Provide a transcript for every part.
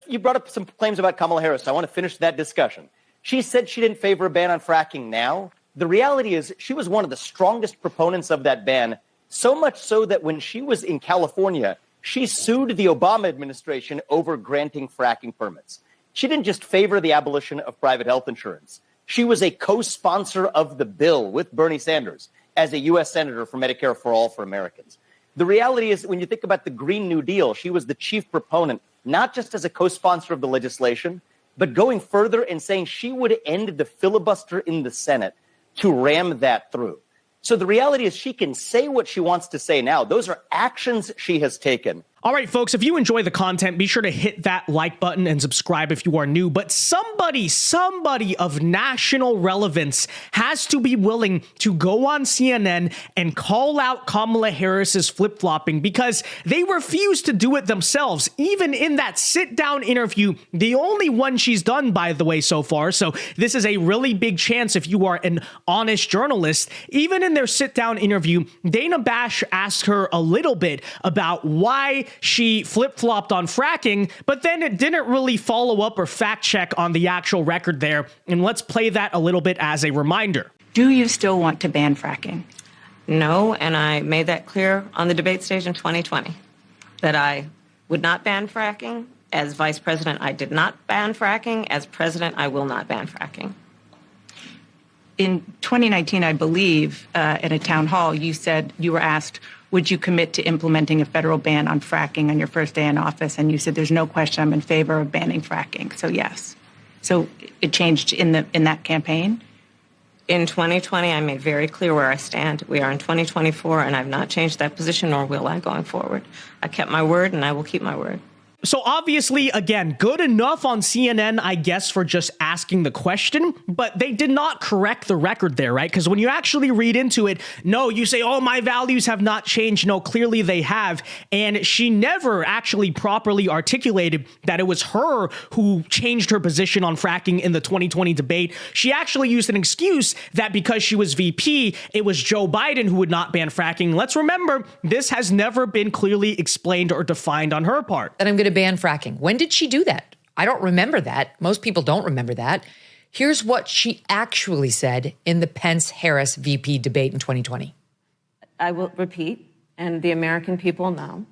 you brought up some claims about Kamala Harris. So I want to finish that discussion. She said she didn't favor a ban on fracking now. The reality is she was one of the strongest proponents of that ban, so much so that when she was in California, she sued the Obama administration over granting fracking permits. She didn't just favor the abolition of private health insurance. She was a co-sponsor of the bill with Bernie Sanders as a U.S. Senator for Medicare for All for Americans. The reality is, when you think about the Green New Deal, she was the chief proponent, not just as a co-sponsor of the legislation, but going further and saying she would end the filibuster in the Senate to ram that through. So the reality is she can say what she wants to say now. Those are actions she has taken. All right, folks, if you enjoy the content, be sure to hit that like button and subscribe if you are new. But somebody of national relevance has to be willing to go on CNN and call out Kamala Harris's flip-flopping, because they refuse to do it themselves, even in that sit-down interview, the only one she's done, by the way, so far. So this is a really big chance if you are an honest journalist. Even in their sit-down interview, Dana Bash asked her a little bit about why she flip-flopped on fracking, but then it didn't really follow up or fact check on the actual record there. And let's play that a little bit as a reminder. Do you still want to ban fracking? No, and I made that clear on the debate stage in 2020, that I would not ban fracking. As vice president, I did not ban fracking. As president, I will not ban fracking. In 2019, I believe, in a town hall, you said you were asked, would you commit to implementing a federal ban on fracking on your first day in office? And you said, there's no question I'm in favor of banning fracking. So yes. So it changed in that campaign? In 2020, I made very clear where I stand. We are in 2024, and I've not changed that position, nor will I going forward. I kept my word, and I will keep my word. So obviously, again, good enough on CNN, I guess, for just asking the question, but they did not correct the record there, right? Because when you actually read into it, no, you say, oh, my values have not changed. No, clearly they have. And she never actually properly articulated that it was her who changed her position on fracking in the 2020 debate. She actually used an excuse that because she was VP, it was Joe Biden who would not ban fracking. Let's remember, this has never been clearly explained or defined on her part. And I'm going to ban fracking. When did she do that? I don't remember that. Most people don't remember that. Here's what she actually said in the Pence-Harris VP debate in 2020. I will repeat, and the American people know,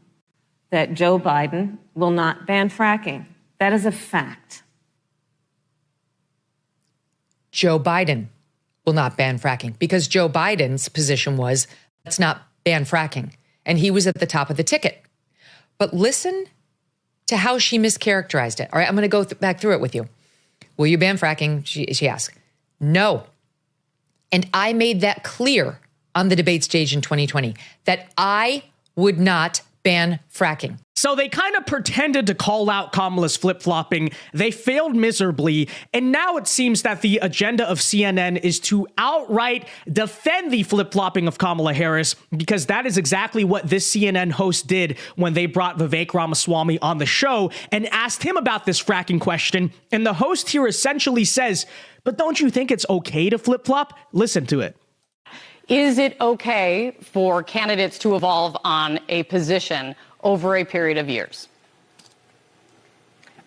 that Joe Biden will not ban fracking. That is a fact. Joe Biden will not ban fracking because Joe Biden's position was, let's not ban fracking. And he was at the top of the ticket. But listen to how she mischaracterized it. All right, I'm going to go back through it with you. Will you ban fracking? She asked. No. And I made that clear on the debate stage in 2020 that I would not ban fracking. So they kind of pretended to call out Kamala's flip-flopping. They failed miserably. And now it seems that the agenda of CNN is to outright defend the flip-flopping of Kamala Harris, because that is exactly what this CNN host did when they brought Vivek Ramaswamy on the show and asked him about this fracking question. And the host here essentially says, but don't you think it's okay to flip-flop? Listen to it. Is it okay for candidates to evolve on a position over a period of years?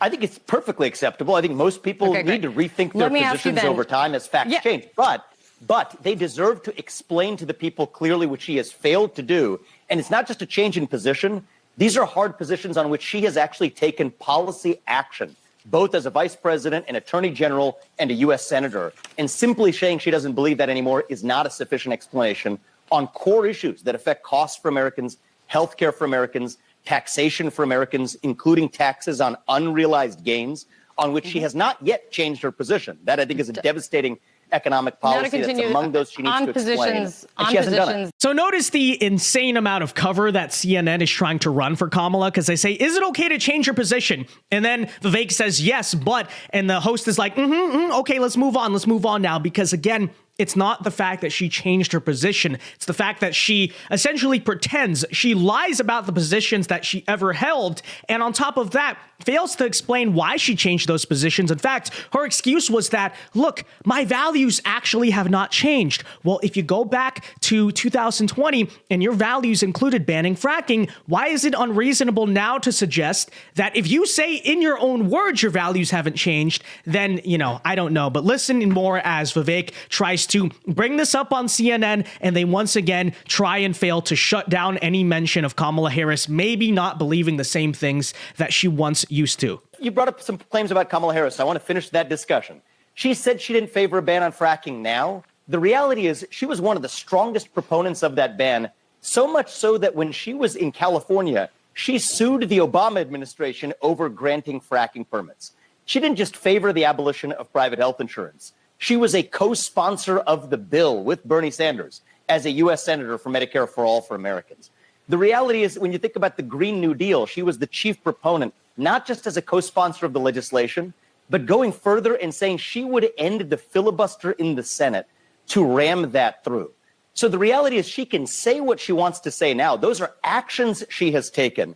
I think it's perfectly acceptable. I think most people need to rethink their positions over time as facts change. But they deserve to explain to the people clearly what she has failed to do. And it's not just a change in position. These are hard positions on which she has actually taken policy action, both as a vice president, an attorney general, and a U.S. senator. And simply saying she doesn't believe that anymore is not a sufficient explanation on core issues that affect costs for Americans, health care for Americans, taxation for Americans, including taxes on unrealized gains, on which she has not yet changed her position. That, I think, is a devastating economic policy that's among those she needs to explain. And she hasn't done it. So notice the insane amount of cover that CNN is trying to run for Kamala, because they say, is it okay to change your position? And then Vivek says, yes, but, and the host is like, okay, let's move on now, because again, It's not the fact that she changed her position. It's the fact that she essentially pretends, she lies about the positions that she ever held. And on top of that, fails to explain why she changed those positions. In fact, her excuse was that, look, my values actually have not changed. Well, if you go back to 2020 and your values included banning fracking, why is it unreasonable now to suggest that if you say in your own words your values haven't changed, then, I don't know. But listen more as Vivek tries to bring this up on CNN, and they once again try and fail to shut down any mention of Kamala Harris maybe not believing the same things that she once used to. You brought up some claims about Kamala Harris. I want to finish that discussion. She said she didn't favor a ban on fracking now. The reality is she was one of the strongest proponents of that ban, so much so that when she was in California, she sued the Obama administration over granting fracking permits. She didn't just favor the abolition of private health insurance. She was a co-sponsor of the bill with Bernie Sanders as a U.S. Senator for Medicare for All for Americans. The reality is, when you think about the Green New Deal, she was the chief proponent, not just as a co-sponsor of the legislation, but going further and saying she would end the filibuster in the Senate to ram that through. So the reality is she can say what she wants to say now. Those are actions she has taken.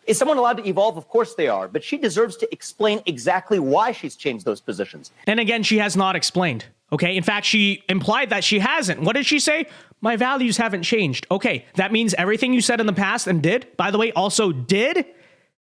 Is someone allowed to evolve? Of course they are. But she deserves to explain exactly why she's changed those positions. And again, she has not explained. Okay. In fact, she implied that she hasn't. What did she say? My values haven't changed. Okay. That means everything you said in the past and did, by the way, also did.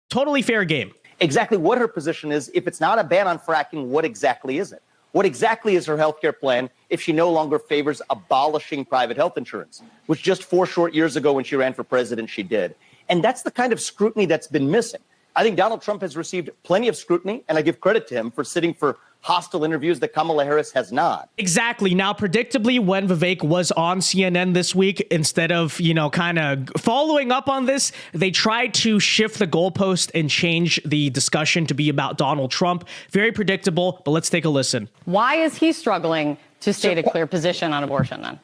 Totally fair game. Exactly what her position is. If it's not a ban on fracking, what exactly is it? What exactly is her health care plan if she no longer favors abolishing private health insurance, which just 4 short years ago when she ran for president, she did. And that's the kind of scrutiny that's been missing. I think Donald Trump has received plenty of scrutiny, and I give credit to him for sitting for hostile interviews that Kamala Harris has not. Exactly. Now, predictably, when Vivek was on CNN this week, instead of, kind of following up on this, they tried to shift the goalpost and change the discussion to be about Donald Trump. Very predictable, but let's take a listen. Why is he struggling to state a clear position on abortion then?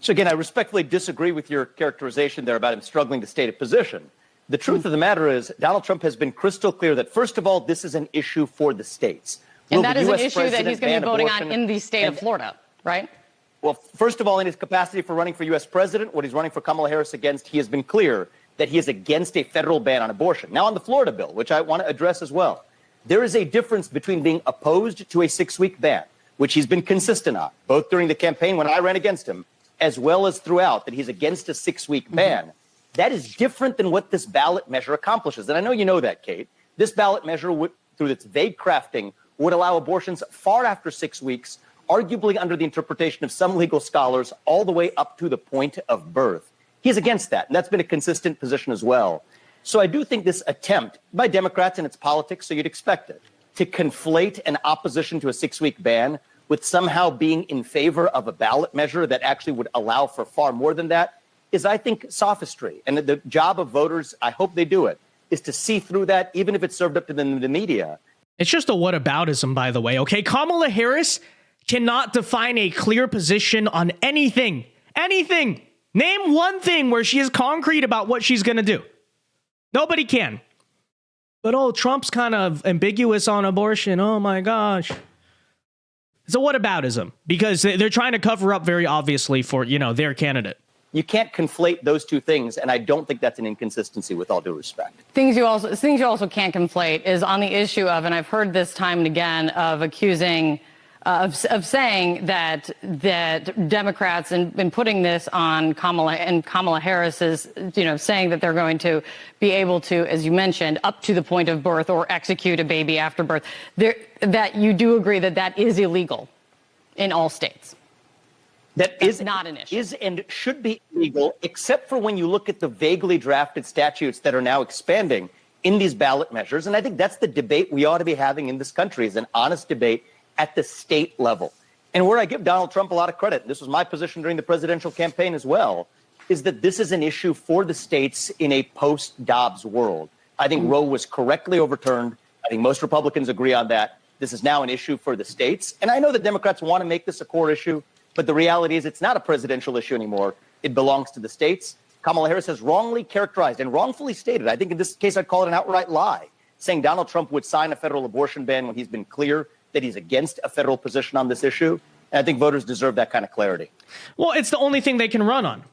So again, I respectfully disagree with your characterization there about him struggling to state a position. The truth of the matter is Donald Trump has been crystal clear that, first of all, this is an issue for the states. And that is an issue that he's going to be voting on in the state of Florida, right? Well, first of all, in his capacity for running for U.S. president, what he's running for Kamala Harris against, he has been clear that he is against a federal ban on abortion. Now, on the Florida bill, which I want to address as well, there is a difference between being opposed to a 6-week ban, which he's been consistent on, both during the campaign when I ran against him, as well as throughout, that he's against a 6-week ban. That is different than what this ballot measure accomplishes. And I know you know that, Kate. This ballot measure, through its vague crafting, would allow abortions far after 6 weeks, arguably under the interpretation of some legal scholars, all the way up to the point of birth. He's against that, and that's been a consistent position as well. So I do think this attempt by Democrats, and it's politics, so you'd expect it, to conflate an opposition to a 6-week ban with somehow being in favor of a ballot measure that actually would allow for far more than that, is, I think, sophistry. And the job of voters, I hope they do it, is to see through that, even if it's served up to the media. It's just a whataboutism, by the way, okay? Kamala Harris cannot define a clear position on anything. Anything. Name one thing where she is concrete about what she's going to do. Nobody can. But, Trump's kind of ambiguous on abortion. Oh, my gosh. It's a whataboutism because they're trying to cover up very obviously for, their candidate. You can't conflate those two things, and I don't think that's an inconsistency, with all due respect. Things you also can't conflate is on the issue of, and I've heard this time and again, of accusing, of saying that Democrats and putting this on Kamala Harris is, saying that they're going to be able to, as you mentioned, up to the point of birth or execute a baby after birth. That you do agree that is illegal in all states. That is not an issue. Is and should be illegal, except for when you look at the vaguely drafted statutes that are now expanding in these ballot measures. And I think that's the debate we ought to be having in this country, is an honest debate at the state level. And where I give Donald Trump a lot of credit, this was my position during the presidential campaign as well, is that this is an issue for the states in a post-Dobbs world. I think Roe was correctly overturned. I think most Republicans agree on that. This is now an issue for the states. And I know that Democrats want to make this a core issue, but the reality is it's not a presidential issue anymore. It belongs to the states. Kamala Harris has wrongly characterized and wrongfully stated, I think in this case I'd call it an outright lie, saying Donald Trump would sign a federal abortion ban when he's been clear that he's against a federal position on this issue. And I think voters deserve that kind of clarity. Well, it's the only thing they can run on.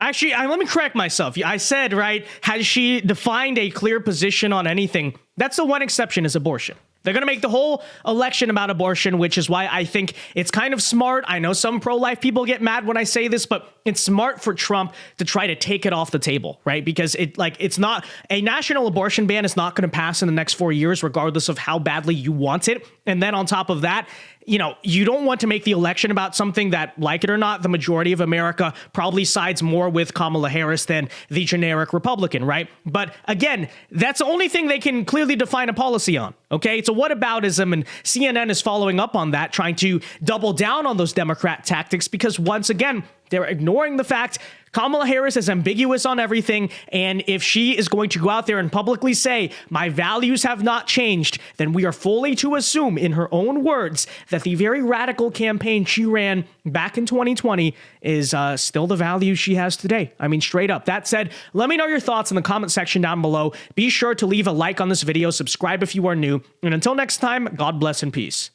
Actually, let me correct myself. I said, right, has she defined a clear position on anything? That's the one exception, is abortion. They're going to make the whole election about abortion, which is why I think it's kind of smart. I know some pro-life people get mad when I say this, but it's smart for Trump to try to take it off the table, right? Because it's not a national abortion ban is not going to pass in the next 4 years, regardless of how badly you want it. And then on top of that, you don't want to make the election about something that, like it or not, the majority of America probably sides more with Kamala Harris than the generic Republican, right? But again, that's the only thing they can clearly define a policy on, okay? It's a whataboutism, and CNN is following up on that, trying to double down on those Democrat tactics because, once again, they're ignoring the fact Kamala Harris is ambiguous on everything, and if she is going to go out there and publicly say, my values have not changed, then we are fully to assume, in her own words, that the very radical campaign she ran back in 2020 is still the values she has today. I mean, straight up. That said, let me know your thoughts in the comment section down below. Be sure to leave a like on this video, subscribe if you are new, and until next time, God bless and peace.